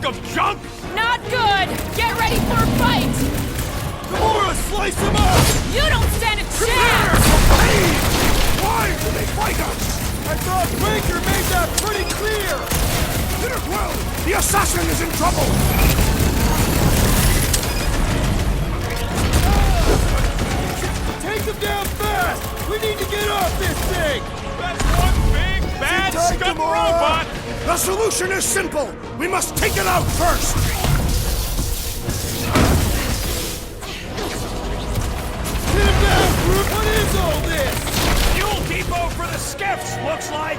sack of junk? Not good! Get ready for a fight! Gamora, slice him up! You don't stand a Prepare chance! for pain! Why do they fight us? I thought Breaker made that pretty clear! Peter Quill, the assassin is in trouble! Take him down fast! We need to get off this thing! That's one big, bad, Sit tight, scum Gamora. robot! The solution is simple! We must take it out first! Hit him down, Groot! What is all this? Fuel depot for the skiffs, looks like!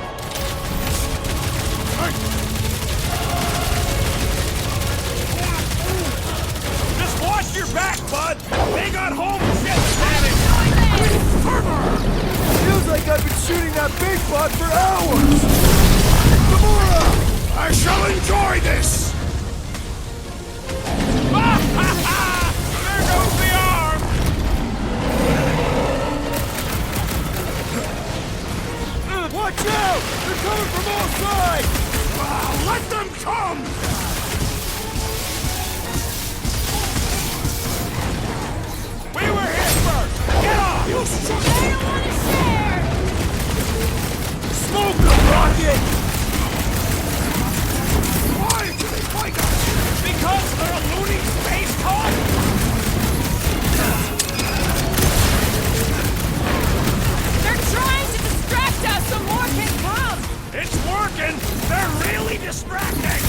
Just watch your back, bud! They got home shit advantage! Feels like I've been shooting that big bot for hours! Gamora! I shall enjoy this! There goes the arm! Watch out! They're coming from all sides! Let them come! We were hit first! Get off! You I don't want to share! Smoke them, Rocket! Why do they fight us? Because they're a loony space cop? They're trying to distract us so more can come! It's working! They're really distracting!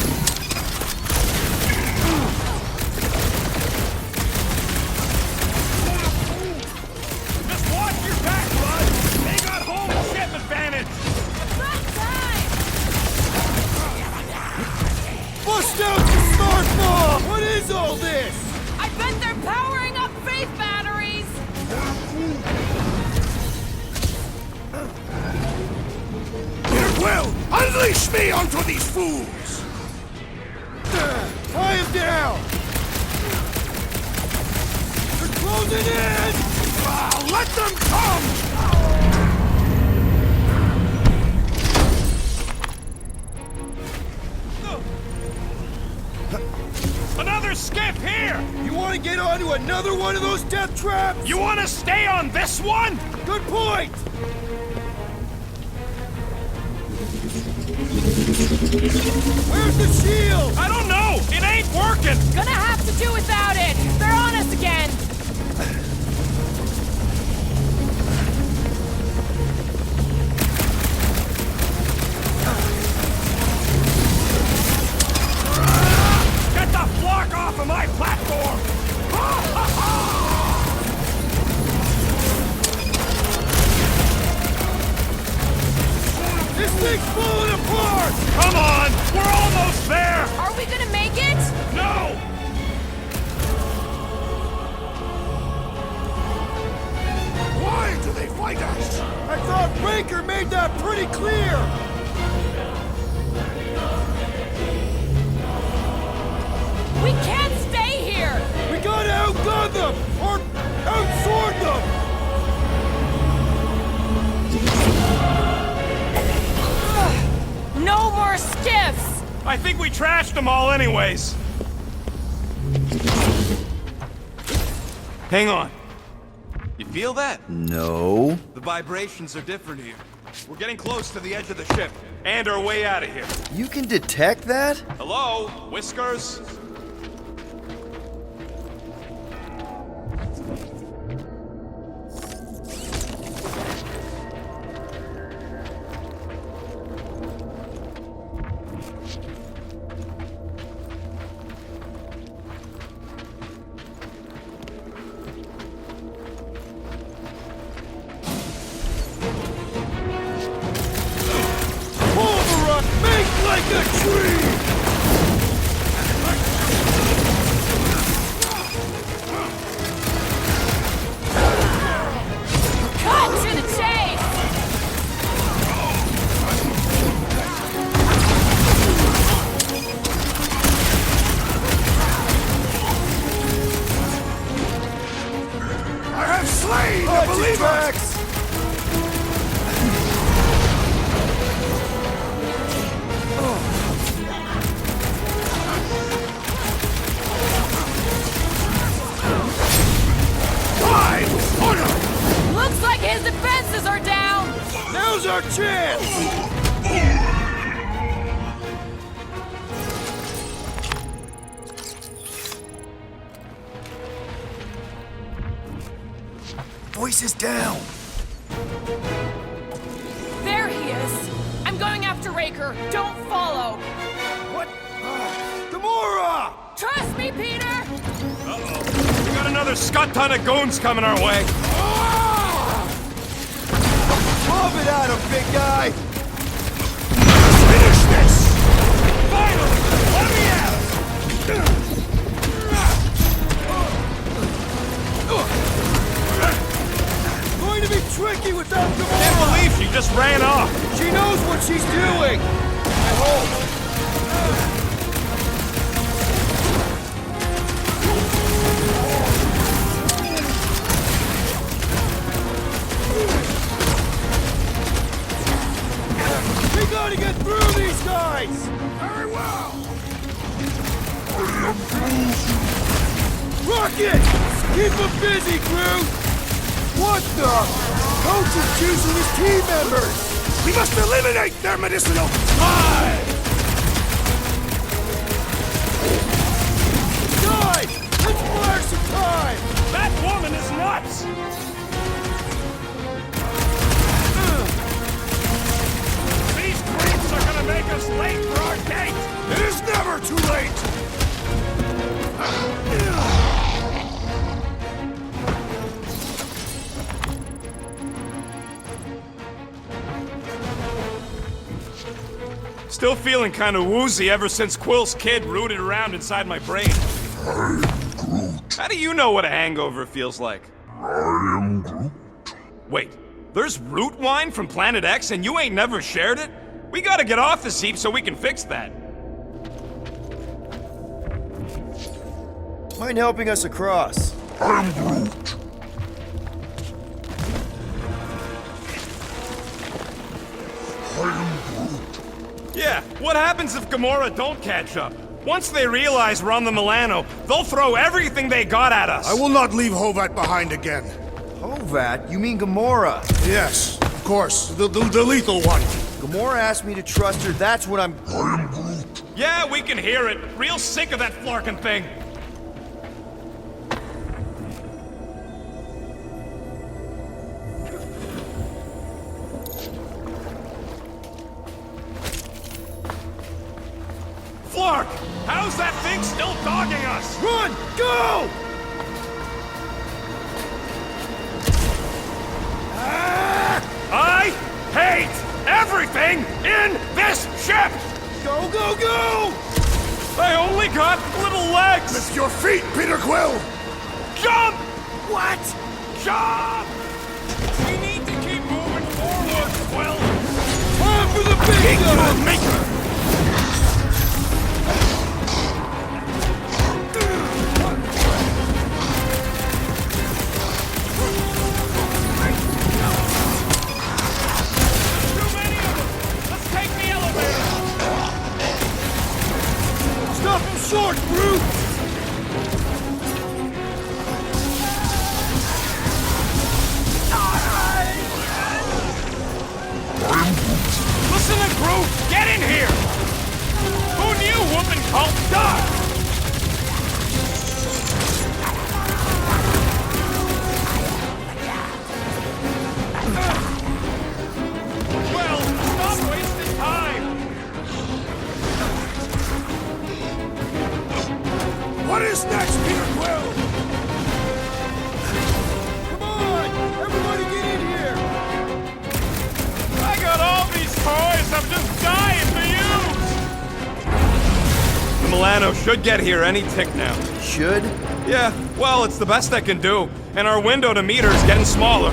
Just watch your back, bud! They got home ship advantage! About time! Bust out the smart bomb! What is all this? I bet they're powering up faith batteries! Peter Quill, unleash me onto these fools! Tie him down! They're closing in! Let them come! Another skiff here! You want to get onto another one of those death traps? You want to stay on this one? Good point! Where's the shield? I don't know! It ain't working! Gonna have to do without it! They're on us again! Get the flock off of my platform! This thing's falling apart! Come on! We're almost there! Are we gonna make it? No! Why do they fight us? I thought Breaker made that pretty clear! We can't stay here! We gotta outgun them! Or outsword them! No more skiffs! I think we trashed them all anyways. Hang on. You feel that? No. The vibrations are different here. We're getting close to the edge of the ship, and our way out of here. You can detect that? Hello? Whiskers? Pull the rock! Make like a tree! Cut to the chase! I have slain the believers! Max! chance! Voices down. There he is. I'm going after Raker. Don't follow. What? Gamora! Trust me, Peter! Uh-oh. We got another scut ton of goons coming our way. Lob it at him, big guy! Let's finish this! Finally! Let me out! Going to be tricky without Can't Gamora! believe she just ran off. She knows what she's doing! I hope. We gotta get through these guys! Very well! Rocket! Keep them busy, Groot! What the? Coach is choosing his team members! We must eliminate their medicinal supply! Guys! Let's fire some time! That woman is nuts! These creeps are gonna make us late for our date! It is never too late! Still feeling kinda woozy ever since Quill's kid rooted around inside my brain. How do you know what a hangover feels like? I am Groot. Wait, there's root wine from Planet X and you ain't never shared it? We gotta get off this heap so we can fix that. Mind helping us across? I'm Groot. I am Groot. Yeah, what happens if Gamora don't catch up? Once they realize we're on the Milano, they'll throw everything they got at us. I will not leave Hovat behind again. Hovat? You mean Gamora? Yes, of course. The lethal one. Gamora asked me to trust her, that's what I'm... I am Groot. Yeah, we can hear it. Real sick of that Flarkin thing. Flark! How's that thing still dogging us? Run! Go! I hate everything in this ship! Go, go, go! I only got little legs! Lift your feet, Peter Quill! Jump! What? Jump! We need to keep moving forward, Quill! Time for the big gun! Maker! Too many of them! Let's take the elevator! Stop him short, Groot! Listen to Groot! Get in here! Who knew whooping called Doc? Well, stop wasting time! What is next, Peter Quill? Come on! Everybody get in here! I got all these toys I'm just dying to use! The Milano should get here any tick now. Should? Yeah, well, it's the best I can do. And our window to meet her is getting smaller.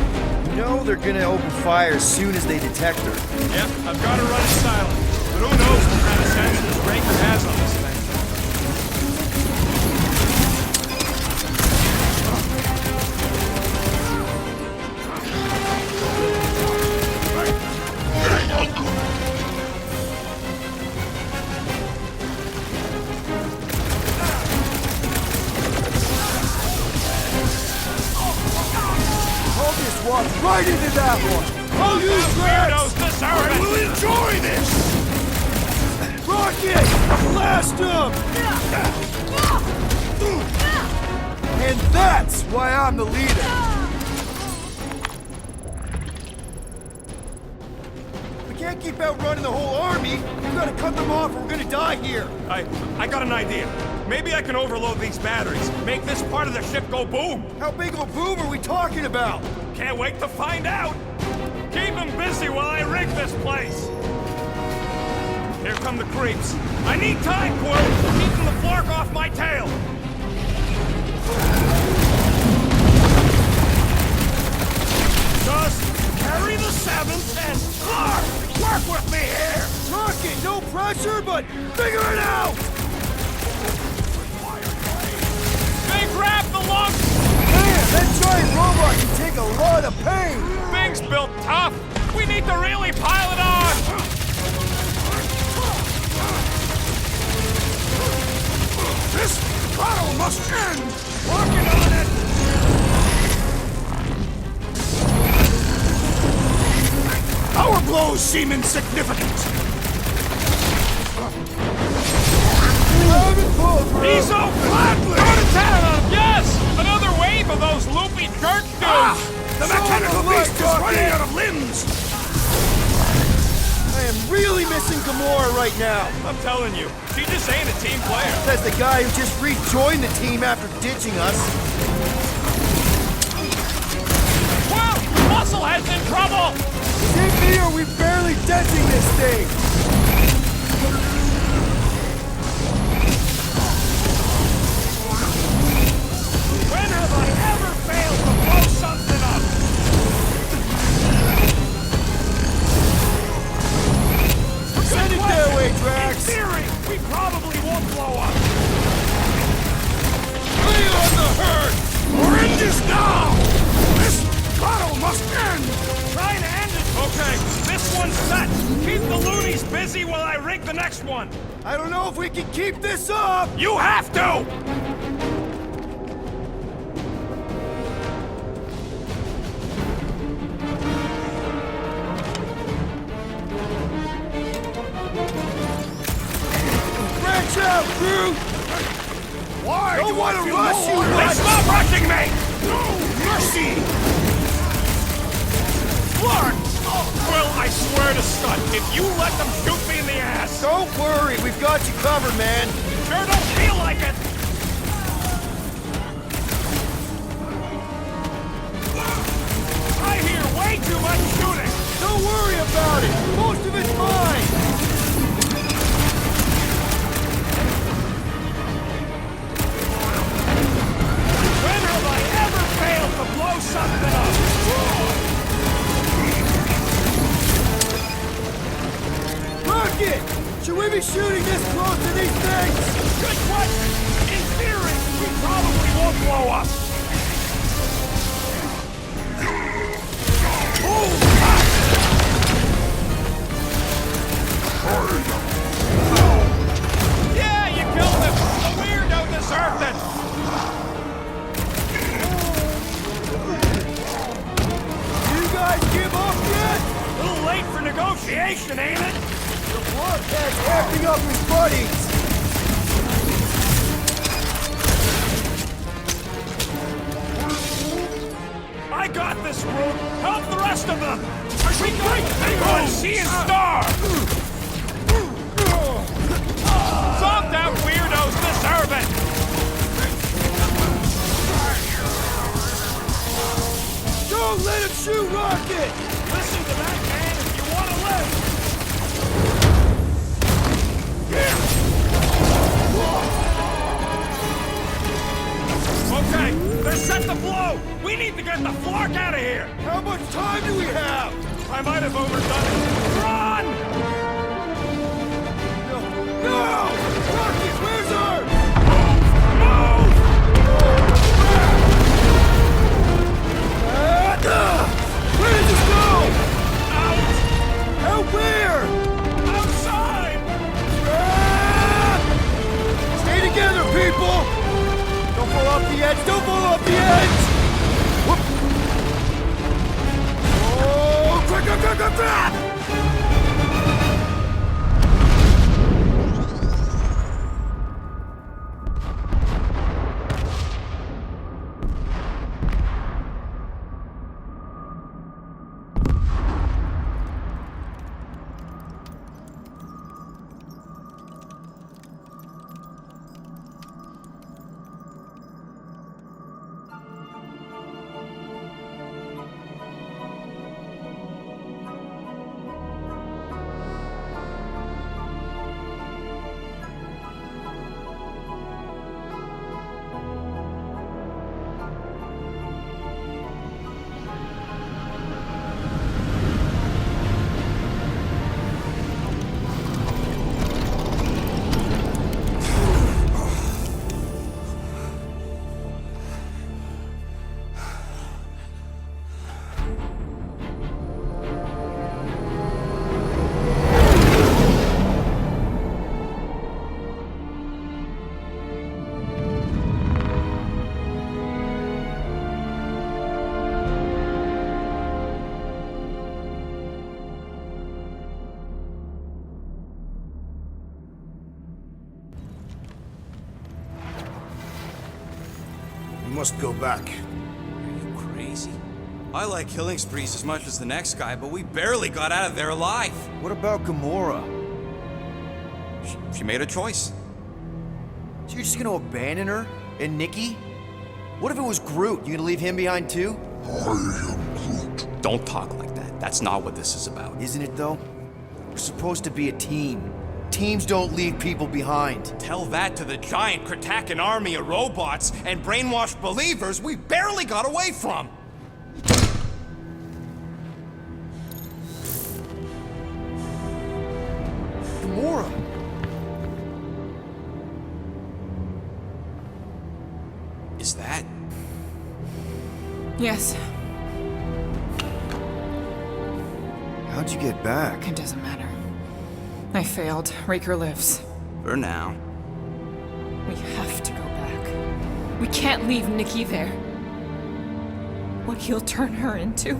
You know they're gonna open fire as soon as they detect her. Yep, I've got to run it silent. But who knows what kind of sensors Raker has on this thing. I'll just walk right into that one! I'll use that! Weirdos deserve Blast him! And that's why I'm the leader. We can't keep outrunning the whole army. We gotta cut them off or we're gonna die here. I got an idea. Maybe I can overload these batteries. Make this part of the ship go boom. How big of a boom are we talking about? Can't wait to find out. Keep them busy while I rig this place. Here come the creeps. I need time, Quill. Keeping the flark off my tail. Just carry the 7th and flark. Work with me here. Rocket, no pressure, but figure it out! Big Rap the long... Man, that giant robot can take a lot of pain! Thing's built tough. We need to really pile it on. This battle must end! Working on it. Our blows seem insignificant! He's so flatly! Go to town on him! Yes! Another wave of those loopy church dudes! The mechanical beast is running out of limbs! I am really missing Gamora right now. I'm telling you, she just ain't a team player. Says the guy who just rejoined the team after ditching us. Whoa! Musclehead's in trouble! Is it me or are we barely denting this thing? When have I ever failed to blow something up? Send it their way, In Drax! theory, we probably won't blow up. Lay on the herd! We're in this now! This battle must end! Trying to end it. Okay, this one's set. Keep the loonies busy while I rig the next one. I don't know if we can keep this up! You have to! Branch out, crew! Why don't want to rush you, Then but... stop rushing me! No mercy! Clark! Well, I swear to Scott, if you let them shoot me in the ass... Don't worry, we've got you covered, man. Sure don't feel like it! I hear way too much shooting! Don't worry about it. Most of it's mine. When have I ever failed to blow something up? Rocket! Should we be shooting this close to these things? Good question! In theory, we probably won't blow up. Yeah, you killed him! The weirdo deserved it! You guys give up yet? A little late for negotiation, ain't it? The Bloodhead's acting up his buddies. I got this, Groot! Help the rest of them! We got seeing star! Some damn weirdos deserve it! Don't let him shoot Rocket! Listen to that man if you want to live! Okay, they're set to blow! We need to get the flark out of here! How much time do we have? I might have overdone it. Run! No! Rocket, where's our... Move! Where did this go? must go back. Are you crazy? I like killing sprees as much as the next guy, but we barely got out of there alive. What about Gamora? She made a choice. So you're just gonna abandon her? And Nikki? What if it was Groot? You gonna leave him behind too? I am Groot. Don't talk like that. That's not what this is about. Isn't it though? We're supposed to be a team. Teams don't leave people behind. Tell that to the giant Kratakan army of robots and brainwashed believers we barely got away from. Gamora! Is that? Yes, How'd you get back? it doesn't matter. I failed. Raker lives. For now. We have to go back. We can't leave Nikki there. What he'll turn her into.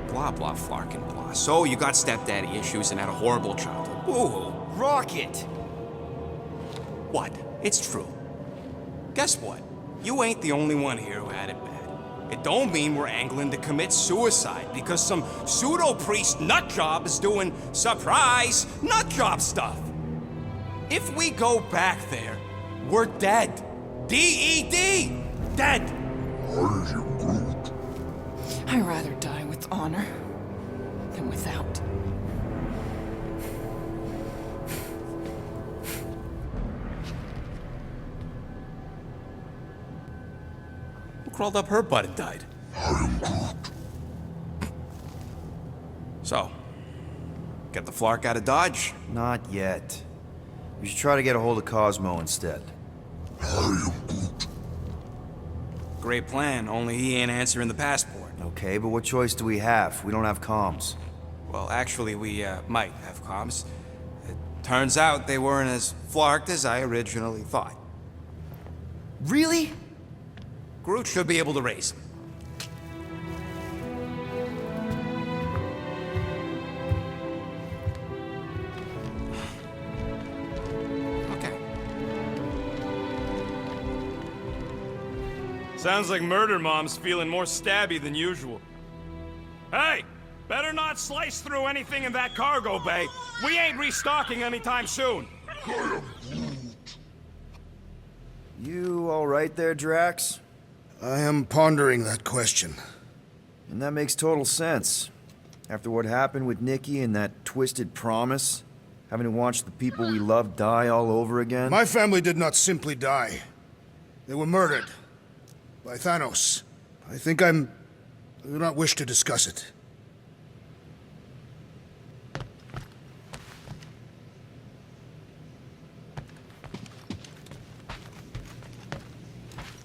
Blah, blah, flarkin' blah. So you got stepdaddy issues and had a horrible childhood. Woo-hoo. Rocket! What? It's true. Guess what? You ain't the only one here who had it bad. It don't mean we're angling to commit suicide because some pseudo-priest nutjob is doing surprise nutjob stuff. If we go back there, we're dead. D-E-D! Dead! I am Groot. I'd rather die with honor than without. Who crawled up her butt and died? I am Groot. So, get the Flark out of Dodge? Not yet. We should try to get a hold of Cosmo instead. I am Groot. Great plan, only he ain't answering the passport. Okay, but what choice do we have? We don't have comms. Well, actually, we might have comms. It turns out they weren't as flarked as I originally thought. Really? Groot should be able to raise them. Okay. Sounds like Murder Mom's feeling more stabby than usual. Hey! Better not slice through anything in that cargo bay. We ain't restocking anytime soon. You all right there, Drax? I am pondering that question. And that makes total sense. After what happened with Nikki and that twisted promise, having to watch the people we love die all over again. My family did not simply die. They were murdered. By Thanos. I do not wish to discuss it.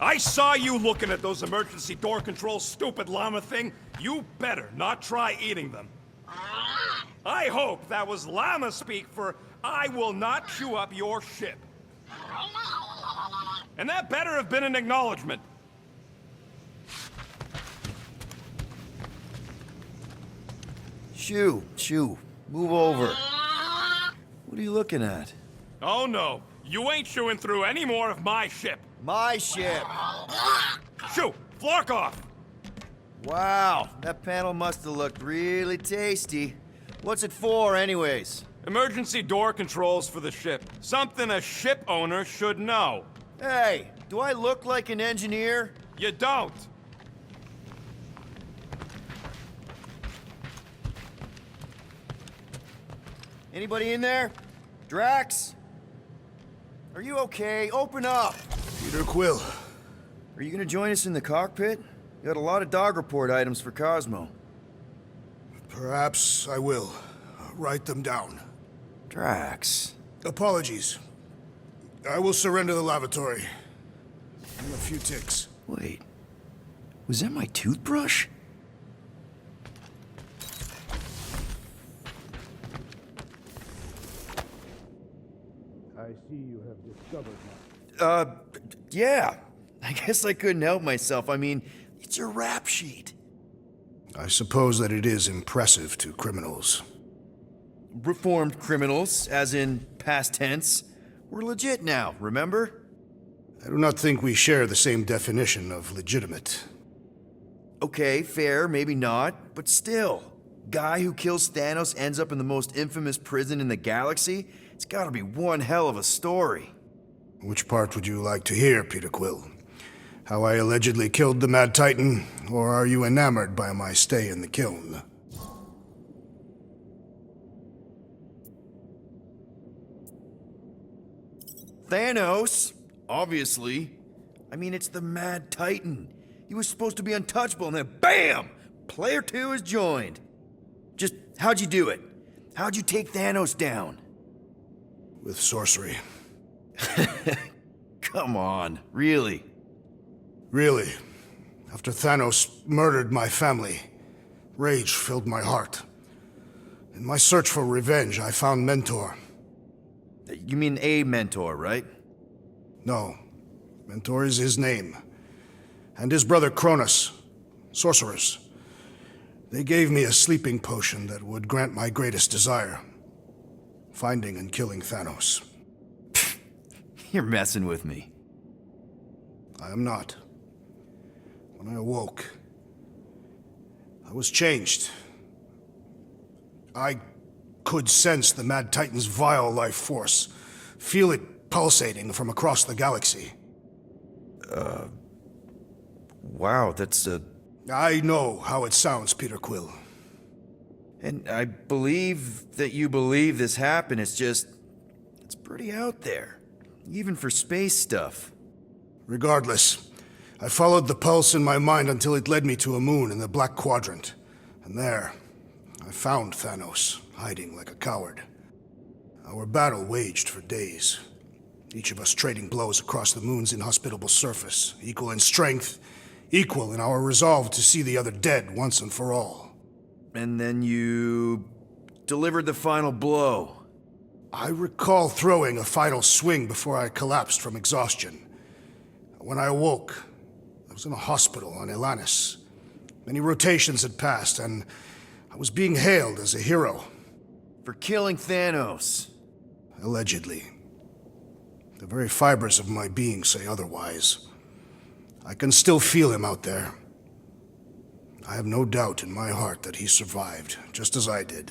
I saw you looking at those emergency door controls, stupid llama thing. You better not try eating them. I hope that was llama speak for I will not chew up your ship. And that better have been an acknowledgement. Shoo, move over. What are you looking at? Oh no, you ain't chewing through any more of my ship. My ship! Shoo, Flark off! Wow, that panel must have looked really tasty. What's it for, anyways? Emergency door controls for the ship. Something a ship owner should know. Hey, do I look like an engineer? You don't. Anybody in there? Drax? Are you okay? Open up! Peter Quill. Are you gonna join us in the cockpit? You got a lot of dog report items for Cosmo. Perhaps I will. Write them down. Drax. Apologies. I will surrender the lavatory. In a few ticks. Wait. Was that my toothbrush? I see you have discovered Yeah. I guess I couldn't help myself. I mean, it's your rap sheet. I suppose that it is impressive to criminals. Reformed criminals, as in past tense. We're legit now, remember? I do not think we share the same definition of legitimate. Okay, fair, maybe not, but still. Guy who kills Thanos ends up in the most infamous prison in the galaxy? It's gotta be one hell of a story. Which part would you like to hear, Peter Quill? How I allegedly killed the Mad Titan, or are you enamored by my stay in the kiln? Thanos? Obviously. I mean, it's the Mad Titan. He was supposed to be untouchable, and then BAM! Player 2 is joined. Just, how'd you do it? How'd you take Thanos down? With sorcery. Come on, really? Really. After Thanos murdered my family, rage filled my heart. In my search for revenge, I found Mentor. You mean a mentor, right? No. Mentor is his name. And his brother Cronus. Sorcerers. They gave me a sleeping potion that would grant my greatest desire. Finding and killing Thanos. You're messing with me. I am not. When I awoke, I was changed. I could sense the Mad Titan's vile life force, feel it pulsating from across the galaxy. Wow, that's I know how it sounds, Peter Quill. And I believe that you believe this happened. It's just, it's pretty out there. Even for space stuff. Regardless, I followed the pulse in my mind until it led me to a moon in the Black Quadrant. And there, I found Thanos, hiding like a coward. Our battle waged for days. Each of us trading blows across the moon's inhospitable surface, equal in strength, equal in our resolve to see the other dead once and for all. And then you delivered the final blow. I recall throwing a final swing before I collapsed from exhaustion. When I awoke, I was in a hospital on Elanis. Many rotations had passed, and I was being hailed as a hero. For killing Thanos. Allegedly. The very fibers of my being say otherwise. I can still feel him out there. I have no doubt in my heart that he survived, just as I did.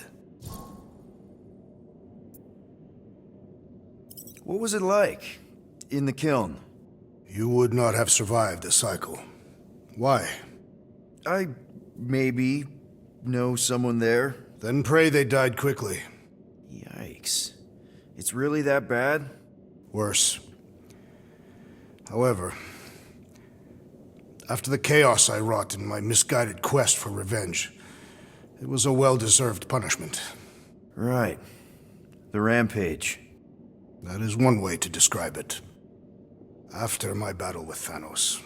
What was it like in the kiln? You would not have survived the cycle. Why? I maybe know someone there. Then pray they died quickly. Yikes. It's really that bad? Worse. However, after the chaos I wrought in my misguided quest for revenge, it was a well-deserved punishment. Right. The rampage. That is one way to describe it. After my battle with Thanos,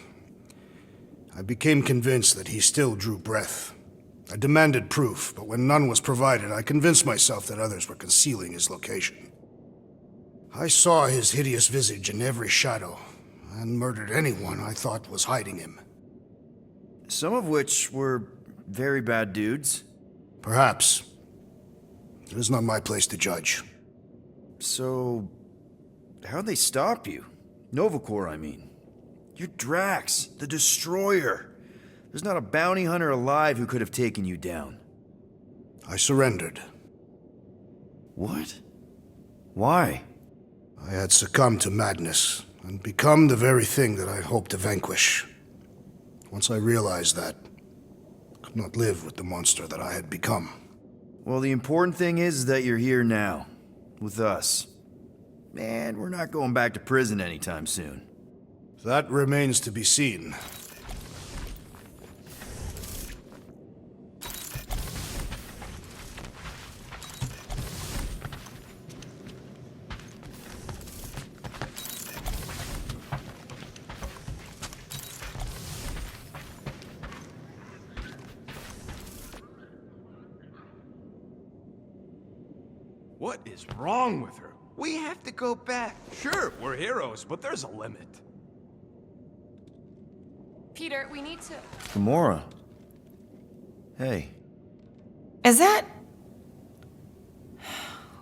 I became convinced that he still drew breath. I demanded proof, but when none was provided, I convinced myself that others were concealing his location. I saw his hideous visage in every shadow, and murdered anyone I thought was hiding him. Some of which were very bad dudes. Perhaps. It is not my place to judge. So, how'd they stop you? Nova Corps, I mean. You're Drax, the Destroyer. There's not a bounty hunter alive who could have taken you down. I surrendered. What? Why? I had succumbed to madness, and become the very thing that I hoped to vanquish. Once I realized that, I could not live with the monster that I had become. Well, the important thing is that you're here now, with us. And we're not going back to prison anytime soon. That remains to be seen. What is wrong with her? We have to go back. Sure, we're heroes, but there's a limit. Peter, we need to... Gamora. Hey. Is that...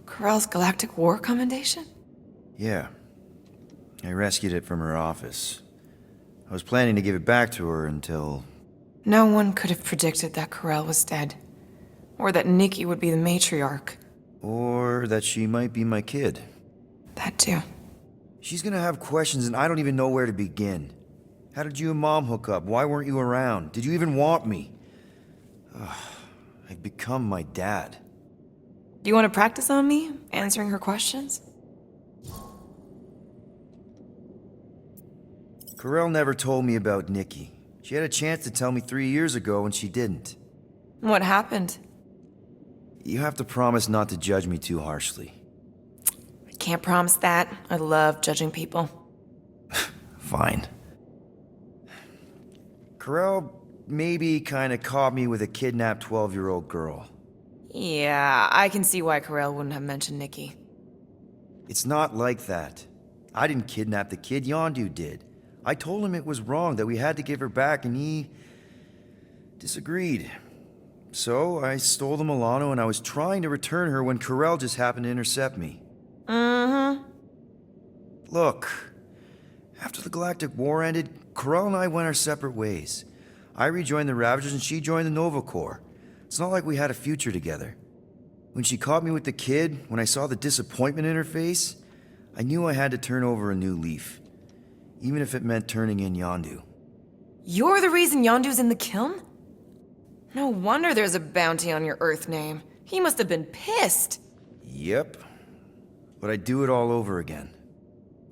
Corell's Galactic War Commendation? Yeah. I rescued it from her office. I was planning to give it back to her until... No one could have predicted that Corell was dead. Or that Nikki would be the matriarch. Or that she might be my kid. That too. She's gonna have questions and I don't even know where to begin. How did you and Mom hook up? Why weren't you around? Did you even want me? I've become my dad. Do you want to practice on me, answering her questions? Corell never told me about Nikki. She had a chance to tell me 3 years ago and she didn't. What happened? You have to promise not to judge me too harshly. I can't promise that. I love judging people. Fine. Corell maybe kinda caught me with a kidnapped 12-year-old girl. Yeah, I can see why Corell wouldn't have mentioned Nikki. It's not like that. I didn't kidnap the kid, Yondu did. I told him it was wrong, that we had to give her back, and he disagreed. So I stole the Milano and I was trying to return her when Corell just happened to intercept me. Mm-hmm. Look, after the Galactic War ended, Corell and I went our separate ways. I rejoined the Ravagers and she joined the Nova Corps. It's not like we had a future together. When she caught me with the kid, when I saw the disappointment in her face, I knew I had to turn over a new leaf. Even if it meant turning in Yondu. You're the reason Yondu's in the kiln? No wonder there's a bounty on your Earth name. He must have been pissed. Yep. But I'd do it all over again.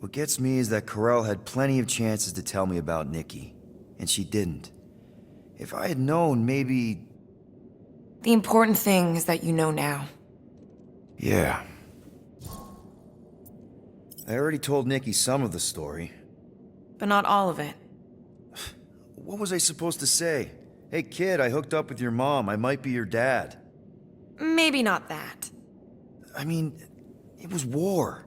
What gets me is that Corell had plenty of chances to tell me about Nikki, and she didn't. If I had known, maybe... The important thing is that you know now. Yeah. I already told Nikki some of the story. But not all of it. What was I supposed to say? Hey kid, I hooked up with your mom. I might be your dad. Maybe not that. I mean, it was war.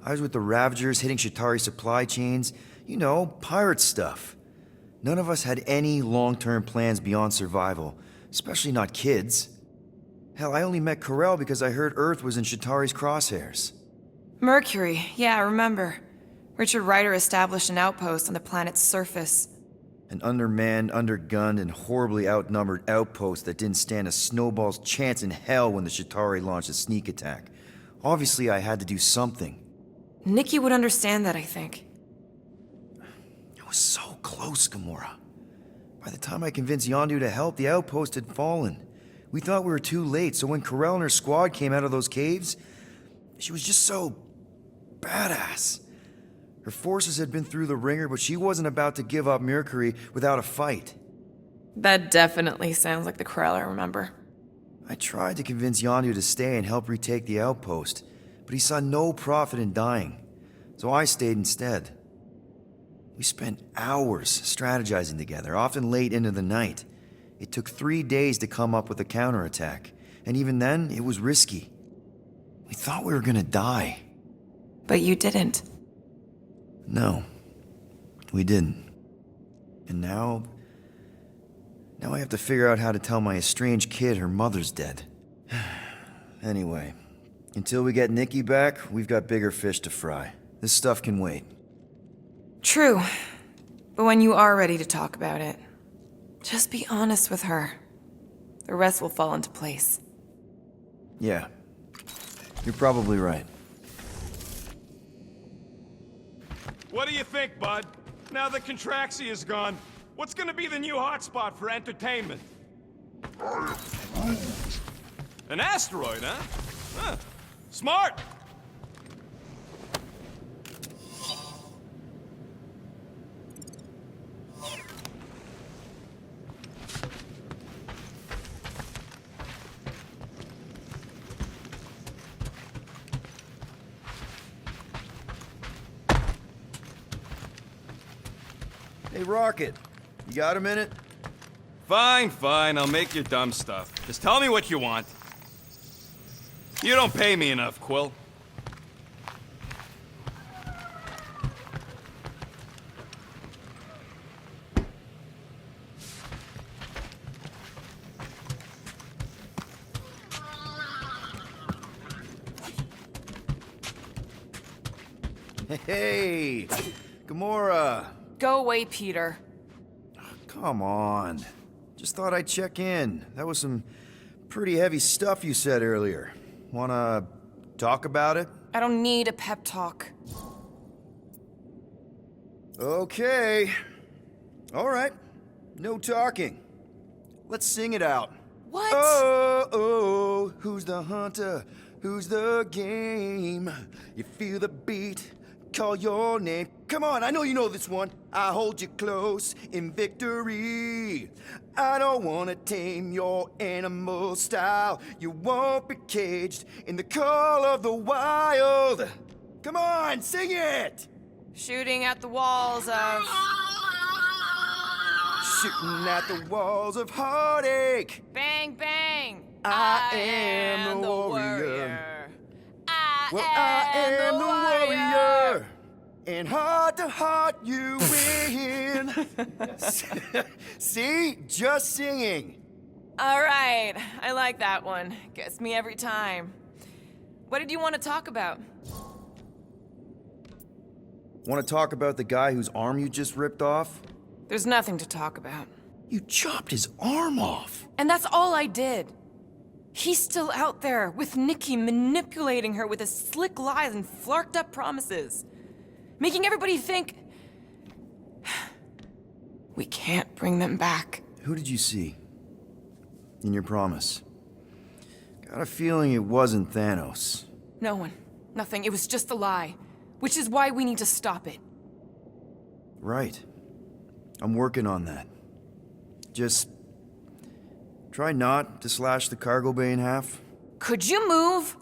I was with the Ravagers hitting Chitauri supply chains. You know, pirate stuff. None of us had any long-term plans beyond survival, especially not kids. Hell, I only met Corell because I heard Earth was in Chitauri's crosshairs. Mercury, yeah, I remember. Richard Ryder established an outpost on the planet's surface. An undermanned, undergunned, and horribly outnumbered outpost that didn't stand a snowball's chance in hell when the Chitauri launched a sneak attack. Obviously, I had to do something. Nikki would understand that, I think. It was so close, Gamora. By the time I convinced Yondu to help, the outpost had fallen. We thought we were too late, so when Corell and her squad came out of those caves, she was just so... badass. Her forces had been through the ringer, but she wasn't about to give up Mercury without a fight. That definitely sounds like the Corell I remember. I tried to convince Yondu to stay and help retake the outpost, but he saw no profit in dying, so I stayed instead. We spent hours strategizing together, often late into the night. It took 3 days to come up with a counterattack, and even then, it was risky. We thought we were gonna die. But you didn't. No, we didn't. And now I have to figure out how to tell my estranged kid her mother's dead. Anyway, until we get Nikki back, we've got bigger fish to fry. This stuff can wait. True. But when you are ready to talk about it, just be honest with her. The rest will fall into place. Yeah, you're probably right. What do you think, bud? Now that Contraxia is gone, what's gonna be the new hotspot for entertainment? An asteroid, huh? Huh. Smart! Hey, Rocket, you got a minute? Fine, fine, I'll make your dumb stuff. Just tell me what you want. You don't pay me enough, Quill. Hey, Gamora. Go away, Peter. Come on. Just thought I'd check in. That was some pretty heavy stuff you said earlier. Wanna talk about it? I don't need a pep talk. Okay. All right. No talking. Let's sing it out. What? Oh, who's the hunter? Who's the game? You feel the beat, call your name. Come on, I know you know this one. I hold you close in victory. I don't wanna tame your animal style. You won't be caged in the call of the wild. Come on, sing it! Shooting at the walls of... Shooting at the walls of heartache. Bang, bang! I am the warrior. I am the warrior. And heart to heart, you win. See? Just singing. All right, I like that one. Gets me every time. What did you want to talk about? Want to talk about the guy whose arm you just ripped off? There's nothing to talk about. You chopped his arm off. And that's all I did. He's still out there with Nikki manipulating her with his slick lies and flarked up promises. Making everybody think... we can't bring them back. Who did you see? In your promise? Got a feeling it wasn't Thanos. No one. Nothing. It was just a lie. Which is why we need to stop it. Right. I'm working on that. Just try not to slash the cargo bay in half. Could you move?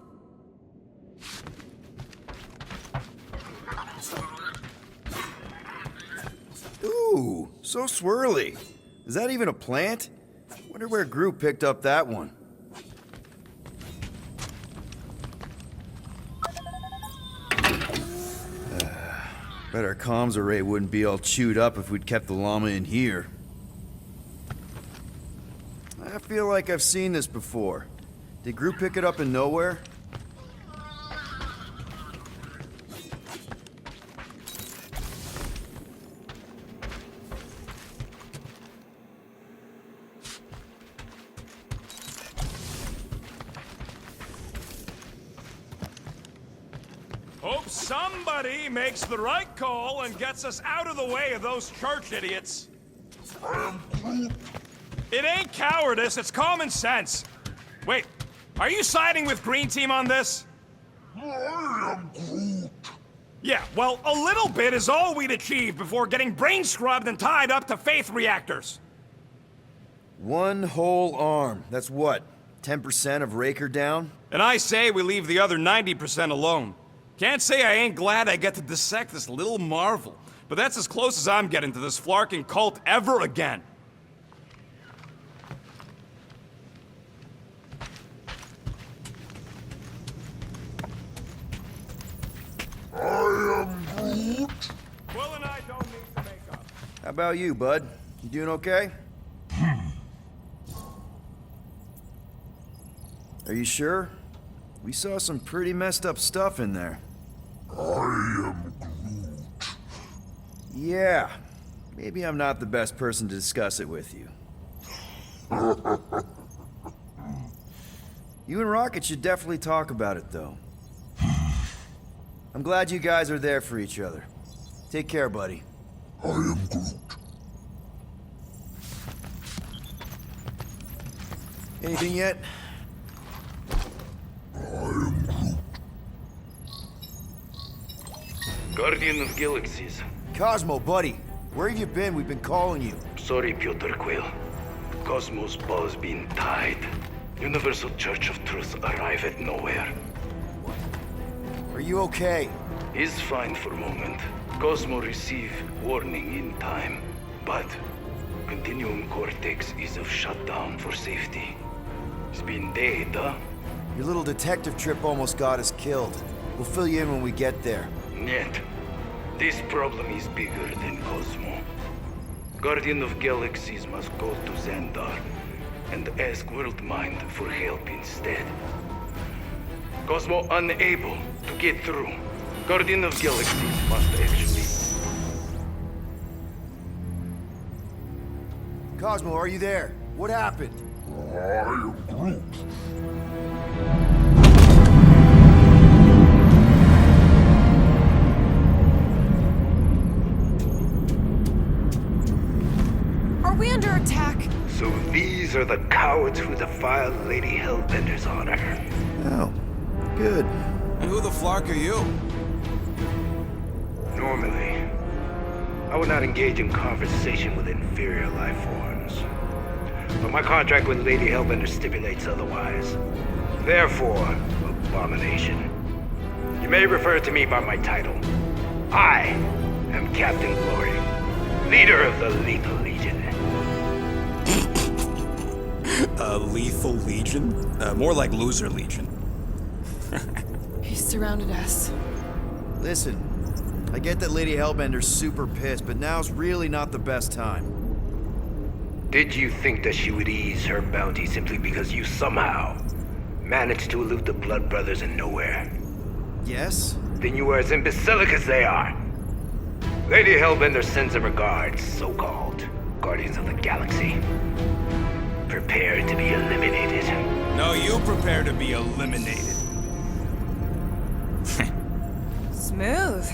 Ooh, so swirly. Is that even a plant? Wonder where Groot picked up that one. Bet our comms array wouldn't be all chewed up if we'd kept the llama in here. I feel like I've seen this before. Did Groot pick it up in nowhere? Hope somebody makes the right call and gets us out of the way of those church idiots. It ain't cowardice, it's common sense. Wait, are you siding with Green Team on this? I am Groot. Yeah, well, a little bit is all we'd achieve before getting brain scrubbed and tied up to faith reactors. One whole arm. That's what? 10% of Raker down? And I say we leave the other 90% alone. Can't say I ain't glad I get to dissect this little marvel, but that's as close as I'm getting to this flarking cult ever again. I am Groot. Will and I don't need to make up. How about you, bud? You doing okay? Are you sure? We saw some pretty messed up stuff in there. I am Groot. Yeah. Maybe I'm not the best person to discuss it with you. You and Rocket should definitely talk about it, though. I'm glad you guys are there for each other. Take care, buddy. I am Groot. Anything yet? Guardian of Galaxies. Cosmo, buddy. Where have you been? We've been calling you. Sorry, Piotr Quill. Cosmos bow's been tied. Universal Church of Truth arrive at nowhere. Are you okay? He's fine for moment. Cosmo receive warning in time. But Continuum Cortex is of shutdown for safety. It's been dead, huh? Your little detective trip almost got us killed. We'll fill you in when we get there. Yet, this problem is bigger than Cosmo. Guardian of Galaxies must go to Xandar and ask Worldmind for help instead. Cosmo unable to get through. Guardian of Galaxies must actually... Cosmo, are you there? What happened? I am Groot. Are we under attack? So these are the cowards who defiled Lady Hellbender's honor. Oh, good. And who the flark are you? Normally, I would not engage in conversation with inferior life forms. But my contract with Lady Hellbender stipulates otherwise. Therefore, abomination. You may refer to me by my title. I am Captain Glory, leader of the Lethal Legion. Lethal Legion? More like Loser Legion. He surrounded us. Listen, I get that Lady Hellbender's super pissed, but now's really not the best time. Did you think that she would ease her bounty simply because you somehow managed to elude the Blood Brothers in nowhere? Yes? Then you are as imbecilic as they are. Lady Hellbender sends her regards, so-called Guardians of the Galaxy. Prepare to be eliminated. No, you prepare to be eliminated. Smooth.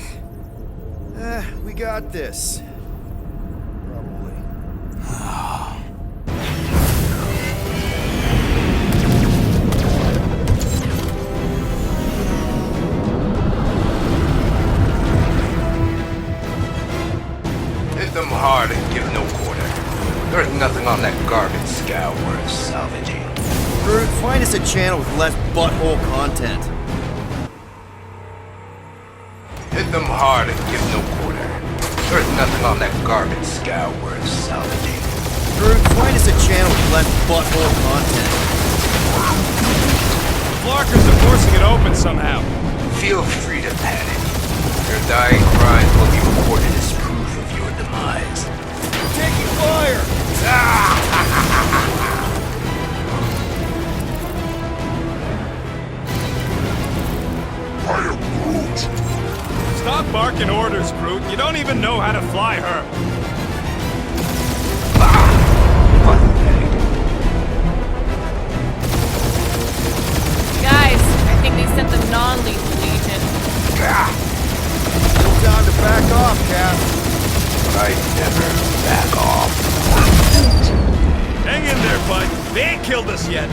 We got this. Probably. Hit them hard and give no quarter. There's nothing on that garbage scow worth salvaging. Groot, find us a channel with less butthole content. Hit them hard and give no quarter. There's nothing on that garbage scow worth salvaging. Groot, find us a channel with less butthole content. Flarkers are forcing it open somehow. Feel free to panic. Your dying cries will be recorded as proof of your demise. Taking fire! I am Groot. Stop barking orders, Groot. You don't even know how to fly her. Guys, I think they sent the non-lethal legion. No time to back off, Cap. I never back off. Hang in there, bud. They ain't killed us yet.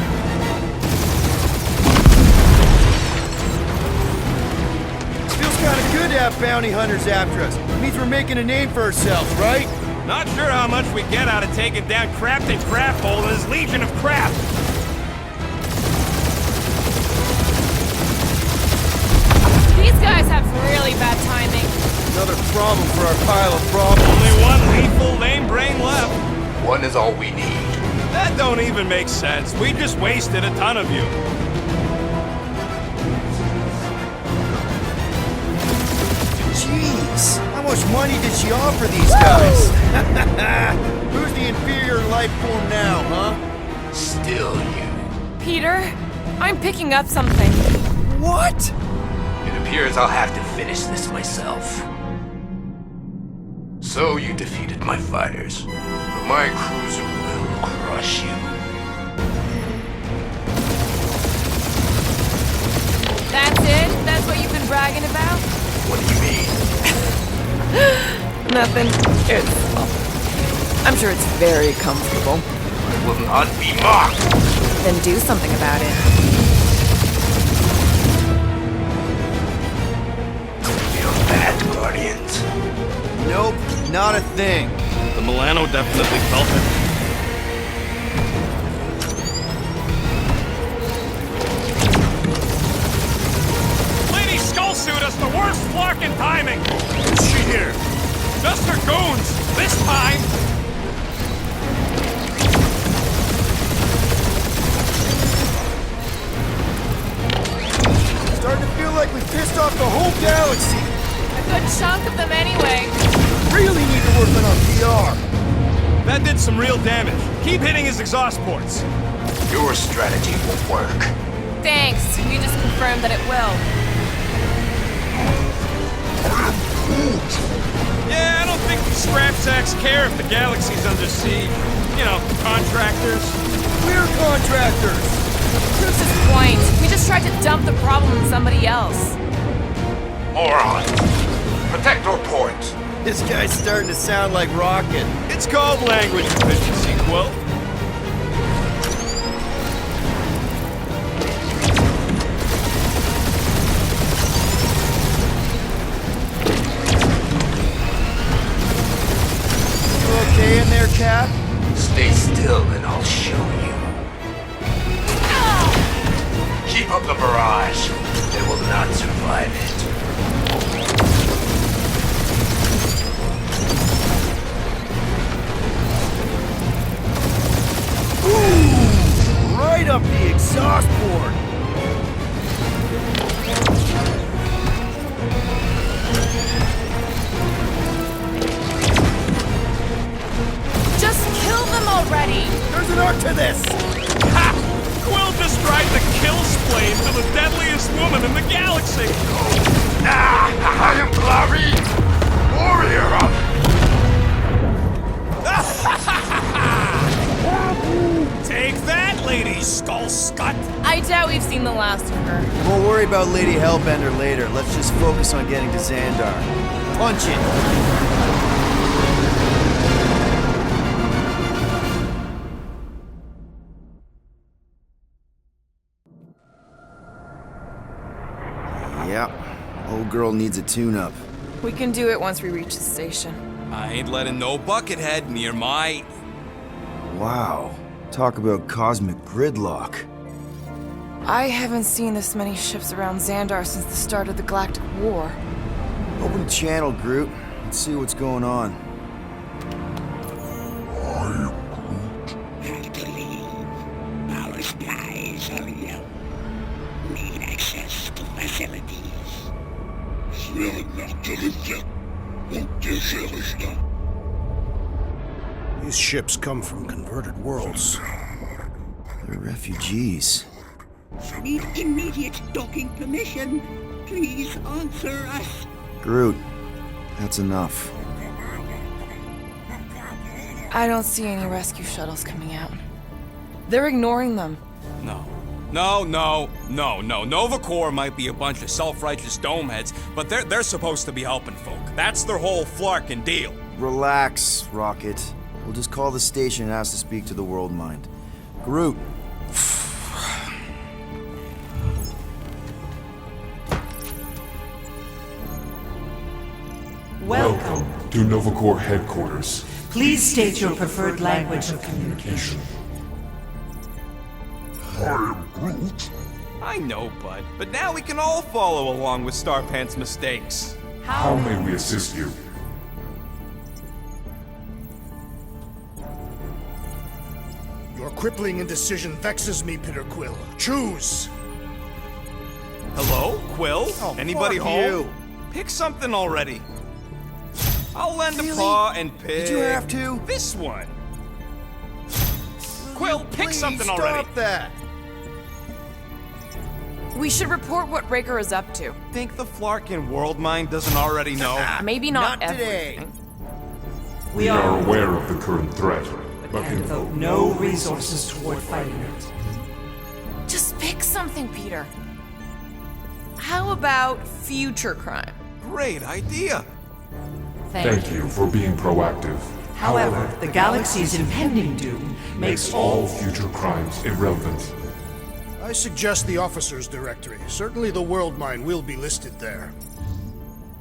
Feels kind of good to have bounty hunters after us. Means we're making a name for ourselves, right? Not sure how much we get out of taking down Crafted Crafthole and his Legion of Crap. These guys have really bad timing. Another problem for our pile of problems. Only one lethal lame brain left. One is all we need. That don't even make sense. We just wasted a ton of you. Jeez, how much money did she offer these guys? Who's the inferior life form now, huh? Still you. Peter, I'm picking up something. What? It appears I'll have to finish this myself. So you defeated my fighters, but my cruiser will crush you. That's it? That's what you've been bragging about? What do you mean? Nothing. I'm sure it's very comfortable. I will not be mocked. Then do something about it. Feel bad, Guardians. Nope, not a thing. The Milano definitely felt it. Lady Skullsuit has the worst flarkin' timing! Who's she here? Just her goons! This time! Starting to feel like we pissed off the whole galaxy. A good chunk of them anyway. Really need to work on our PR. That did some real damage. Keep hitting his exhaust ports. Your strategy will work. Thanks. You just confirmed that it will. Yeah, I don't think the scrap sacks care if the galaxy's under siege. You know, contractors. We're contractors! Proves his point. We just tried to dump the problem on somebody else. Morons! Protect our point! This guy's starting to sound like Rocket. It's called language efficiency, Quill. You okay in there, Cap? Stay still and I'll show you. Keep up the barrage. They will not survive it. Right up the exhaust port! Just kill them already! There's an art to this! Ha! Quill just tried to kill Splane to the deadliest woman in the galaxy. I am Glavi, warrior of... Take that, Lady Skull Scut! I doubt we've seen the last of her. We'll worry about Lady Hellbender later. Let's just focus on getting to Xandar. Punch it! Yep. Old girl needs a tune-up. We can do it once we reach the station. I ain't letting no buckethead near my... Wow. Talk about cosmic gridlock. I haven't seen this many ships around Xandar since the start of the Galactic War. Open the channel, Groot. Let's see what's going on. Have to leave. Power supplies are low. Need access to facilities. These ships come from converted worlds. They're refugees. Need immediate docking permission. Please answer us. Groot, that's enough. I don't see any rescue shuttles coming out. They're ignoring them. No. Nova Corps might be a bunch of self-righteous domeheads, but they're supposed to be helping folk. That's their whole flarkin' deal. Relax, Rocket. We'll just call the station and ask to speak to the World Mind. Groot. Welcome to Nova Corps headquarters. Please state your preferred language of communication. I am Groot. I know, bud, but now we can all follow along with Starpant's mistakes. How may we assist you? Your crippling indecision vexes me, Peter Quill. Choose! Hello, Quill? Anybody fuck home? you. Pick something already. I'll lend a Really? paw and pick... Did you have to? This one. Quill, pick Please something stop already. that! We should report what Raker is up to. Think the Flarkin World Mind doesn't already know? Maybe not, Not today. everything. We are aware of the current threat, but And can devote no resources toward fighting it. Just pick something, Peter. How about future crime? Great idea. thank you for being proactive. However, the galaxy's impending doom makes All future crimes irrelevant. I suggest the officers' directory. Certainly the World Mine will be listed there.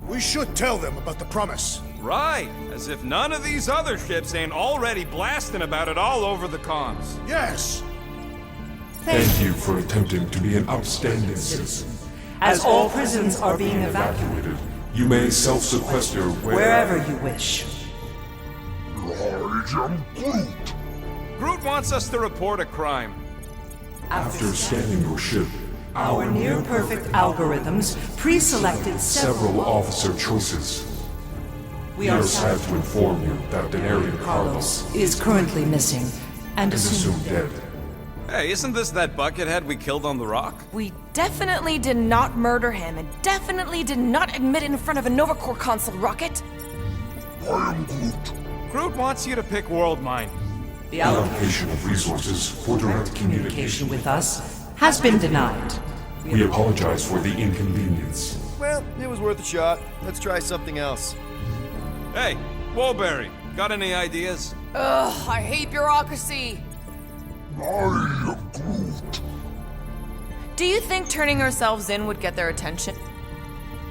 We should tell them about the promise. Right, as if none of these other ships ain't already blasting about it all over the comms. Yes! Thank you for attempting to be an upstanding citizen. As all prisons are being evacuated Evacuated, you may self-sequester wherever you wish. I am Groot. Groot wants us to report a crime. After scanning your ship, Our near-perfect algorithms pre-selected several officer choices. We We are are sad to inform you that Denarian Carlos Carlos is currently missing and is assumed assumed dead. Hey, isn't this that buckethead we killed on the rock? We definitely did not murder him, and definitely did not admit it in front of a Nova Corps console, Rocket. I am Groot. Groot wants you to pick World Mine. The Allocation of resources for direct communication with us has been denied. We apologize for the inconvenience. Well, it was worth a shot. Let's try something else. Hey, Woolberry, got any ideas? Ugh, I hate bureaucracy. I am Groot. Do you think turning ourselves in would get their attention?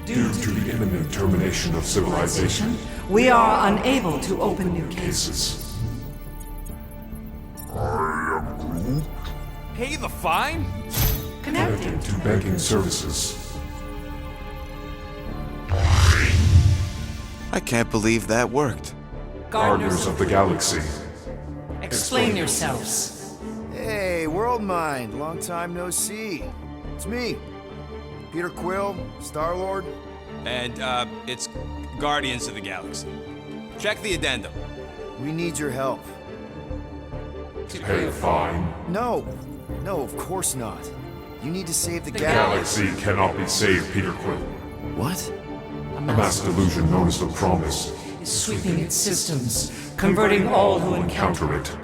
Due to the imminent termination of civilization, We are unable to open new cases. cases. I am Groot. Pay the fine? Connecting to banking services. I can't believe that worked. Gardeners of the Galaxy. Explain yourselves. Hey, World Mind. Long time no see. It's me, Peter Quill, Star-Lord. And, it's Guardians of the Galaxy. Check the addendum. We need your help. Pay a fine. No, of course not. You need to save the Galaxy cannot be saved, Peter Quill. What? A mass delusion known as the Promise. Is sweeping its systems, converting all who encounter Counter it.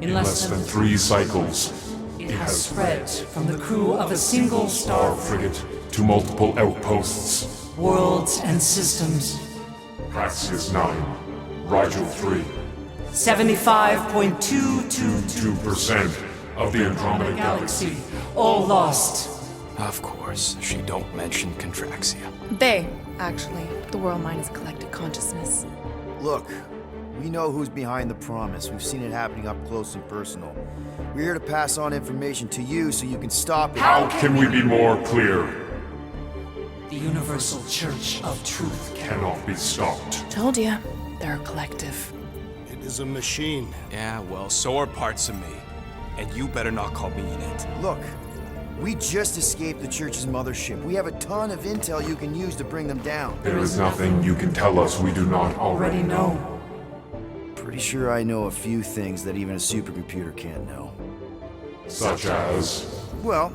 In Less than 3 cycles, it has spread from the crew of a single star star, frigate to multiple outposts. worlds and systems. Praxis 9, Rigel 3, 75.222 2% of the Andromeda Galaxy. galaxy, all lost. Of course, she don't mention Contraxia. They, actually. The World Mine is collective consciousness. Look, we know who's behind the Promise. We've seen it happening up close and personal. We're here to pass on information to you so you can stop it. How can we be more clear? The Universal Church of Truth. Cannot be stopped. Told ya, they're a collective. It is a machine. Yeah, well, so are parts of me. And you better not call me in it. Look, we just escaped the Church's mothership. We have a ton of intel you can use to bring them down. There is nothing you can tell us we do not Already already know. Pretty sure I know a few things that even a supercomputer can't know. Such as... Well,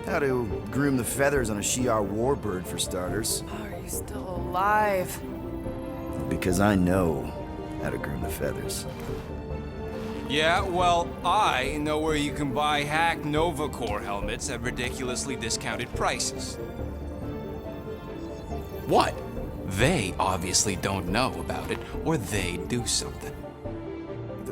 how to groom the feathers on a Shi'ar warbird, for starters. Are you still alive? Because I know how to groom the feathers. Yeah, well, I know where you can buy hack Nova Corps helmets at ridiculously discounted prices. What? They obviously don't know about it, or they'd do something.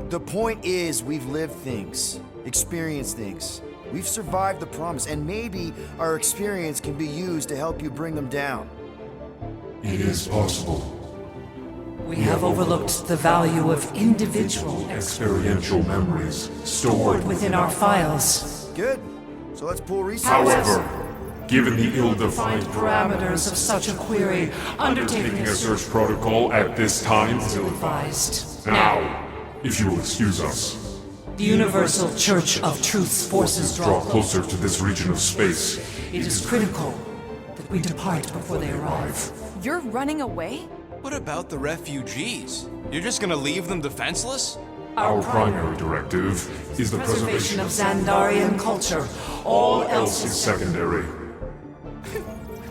The point is, we've lived things, experienced things. We've survived the Promise, and maybe our experience can be used to help you bring them down. It is possible. We have overlooked the value of individual Experiential memories stored within our files. Good. So let's pull resources. However, given the ill-defined Parameters of such a query, undertaking undertaking a a search protocol at this time is advised. Now, if you will excuse us, The Universal Church of Truth's forces draw closer to this region of space. It is critical that we depart before they arrive. You're running away? What about the refugees? You're just gonna leave them defenseless? Our primary directive is the Preservation preservation of of Xandarian culture. All else is is secondary.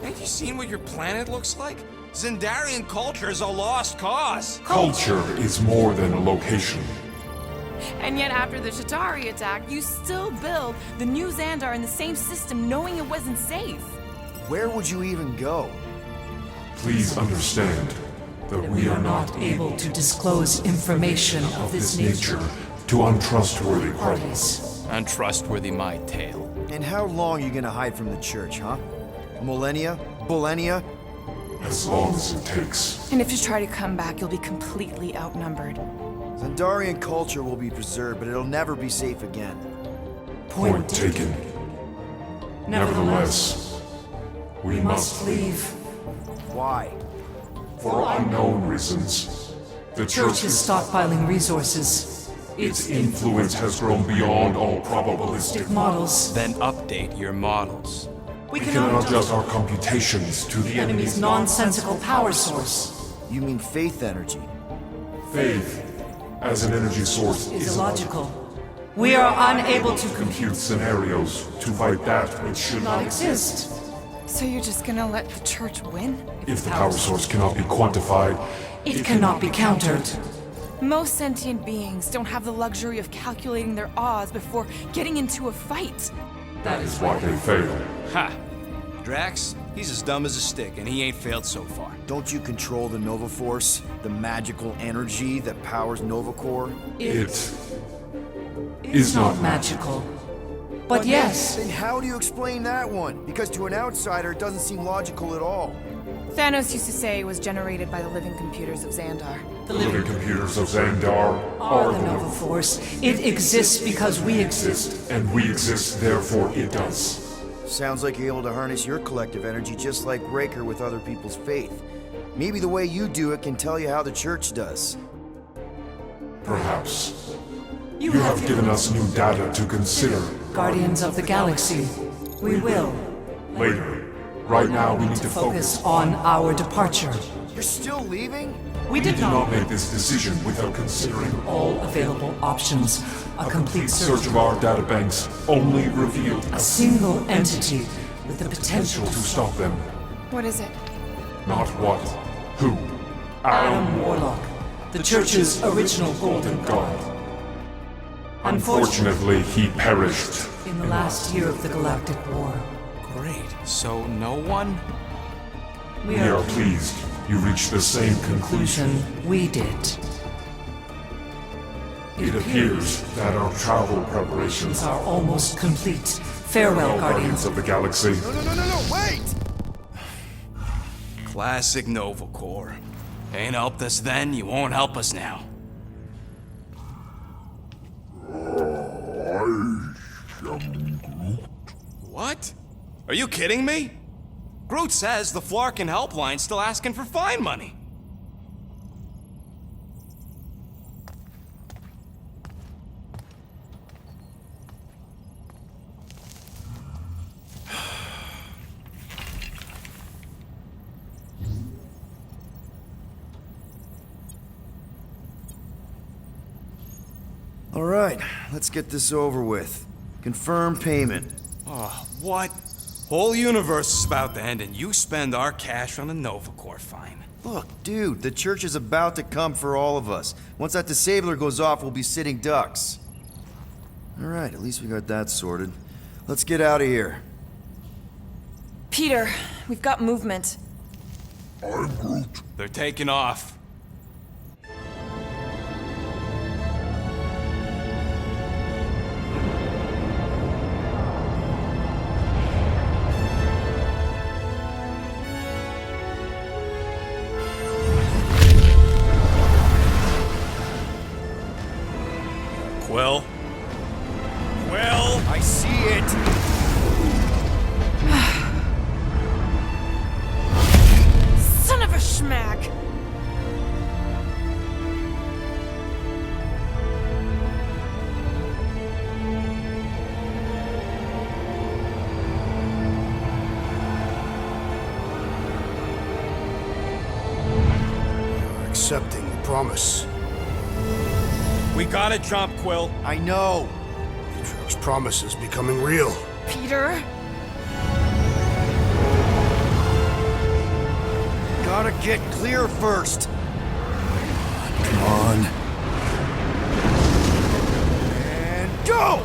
Have you seen what your planet looks like? Zendarian culture is a lost cause. Culture is more than a location. And yet after the Shatari attack, you still build the new Xandar in the same system knowing it wasn't safe. Where would you even go? Please understand that We are not able to disclose information of this nature to untrustworthy parties. parties. Untrustworthy my tale. And how long are you gonna hide from the Church, huh? Millennia? Millennia? As long as it takes. And if you try to come back, you'll be completely outnumbered. Xandarian culture will be preserved, but it'll never be safe again. Point taken. Nevertheless, we must leave. Why? for unknown reasons. The Church is stockpiling resources. Its influence has grown beyond all probabilistic. Models. Then update your models. We We cannot adjust our computations to the enemy's nonsensical power source. You mean faith energy? faith as an energy source Is illogical. We are unable to Compute scenarios to fight that which should not not exist. So you're just gonna let the church win? If the power source cannot be quantified, It cannot be countered. Most sentient beings don't have the luxury of calculating their odds before getting into a fight. that is why they fail. Ha! Drax, he's as dumb as a stick, and he ain't failed so far. Don't you control the Nova Force? The magical energy that powers Nova Corps? It is not magical. But yes, Then how do you explain that one? Because to an outsider, it doesn't seem logical at all. Thanos used to say it was generated by the living computers of Xandar. the living computers of Xandar are the Nova Force. It exists because we exist. exist, and we exist, therefore it does. Sounds like you're able to harness your collective energy just like Raker with other people's faith. Maybe the way you do it can tell you how the church does. Perhaps. You have given us new data to consider. Guardians of the Galaxy, we will Later. Right now, we need to focus focus. on our departure. You're still leaving? We We did not make this decision without considering all available options. A complete search search of our databanks only revealed a single entity with the potential to stop them. What is it? Not what, who. Adam Warlock, the Church's original Golden God. Unfortunately, he perished. In the last year of the Galactic War, Great. So no one? we We are pleased you reached the same conclusion. conclusion we did. It appears that our travel preparations Are almost complete. Farewell, Guardians. of the Galaxy. No, wait! Classic Nova Corps. Ain't helped us then, you won't help us now. What? Are you kidding me? Groot says the Flarkin helpline's still asking for fine money. All right, let's get this over with. Confirm payment. Oh, what? Whole universe is about to end and you spend our cash on a Nova Corps fine. Look, dude, the church is about to come for all of us. Once that disabler goes off, we'll be sitting ducks. All right, at least we got that sorted. Let's get out of here. Peter, we've got movement. I'm Groot. They're taking off. Quill? Quill? I see it! Son of a schmack! You're accepting the promise. We gotta jump, Quill. I know! Atrio's promise is becoming real. Peter? Gotta get clear first. Come on. And go!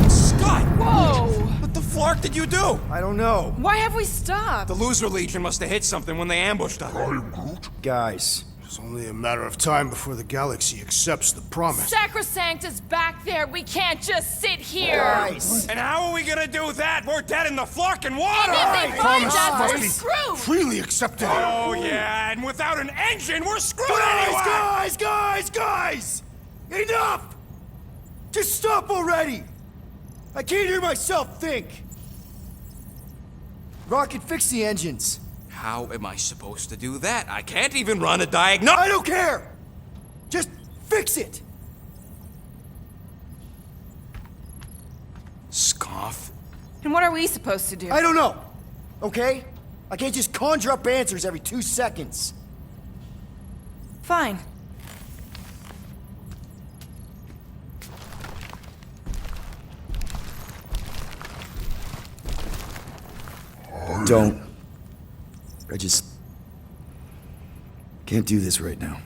Scott! Whoa! What the flark did you do? I don't know. Why have we stopped? The Loser Legion must have hit something when they ambushed us. I'm Groot. Guys, It's only a matter of time before the galaxy accepts the promise. Sacrosanct is back there. We can't just sit here. guys! And how are we gonna do that? We're dead in the flarkin' water! If they find Promise us, must we're be screwed. freely accepted. Oh yeah, and without an engine, we're screwed anyway! Guys! Enough! Just stop already! I can't hear myself think! Rocket, fix the engines. How am I supposed to do that? I can't even run a diagnosis. I don't care! Just fix it! Scoff. And what are we supposed to do? I don't know, okay? I can't just conjure up answers every 2 seconds. Fine. Don't. I just can't do this right now.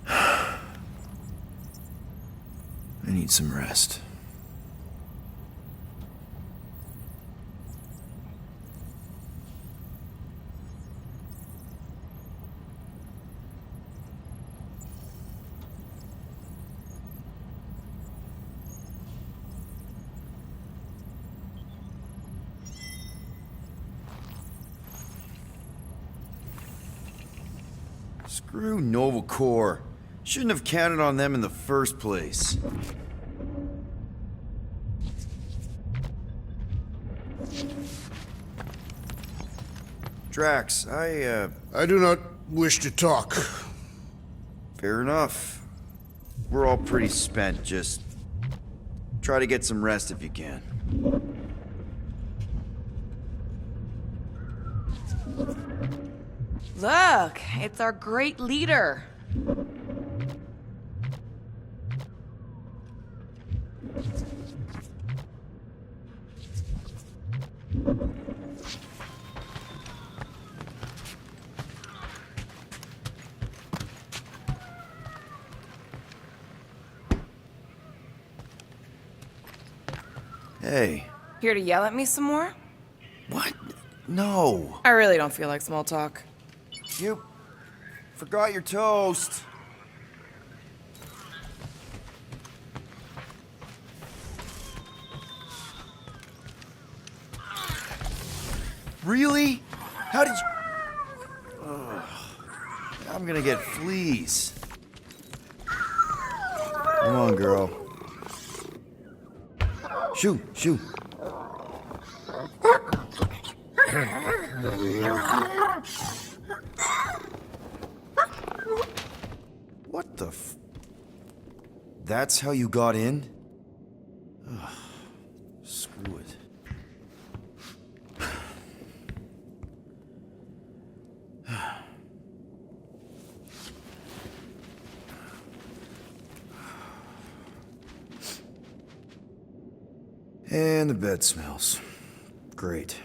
I need some rest. Screw Nova Corps. Shouldn't have counted on them in the first place. Drax, I do not wish to talk. Fair enough. We're all pretty spent, just try to get some rest if you can. Look, it's our great leader. Hey. Here to yell at me some more? What? No. I really don't feel like small talk. You forgot your toast. Really? How did you... Ugh. I'm gonna get fleas. Come on, girl. Shoo, shoo. What the f... That's how you got in? Ugh. Screw it. And the bed smells. Great.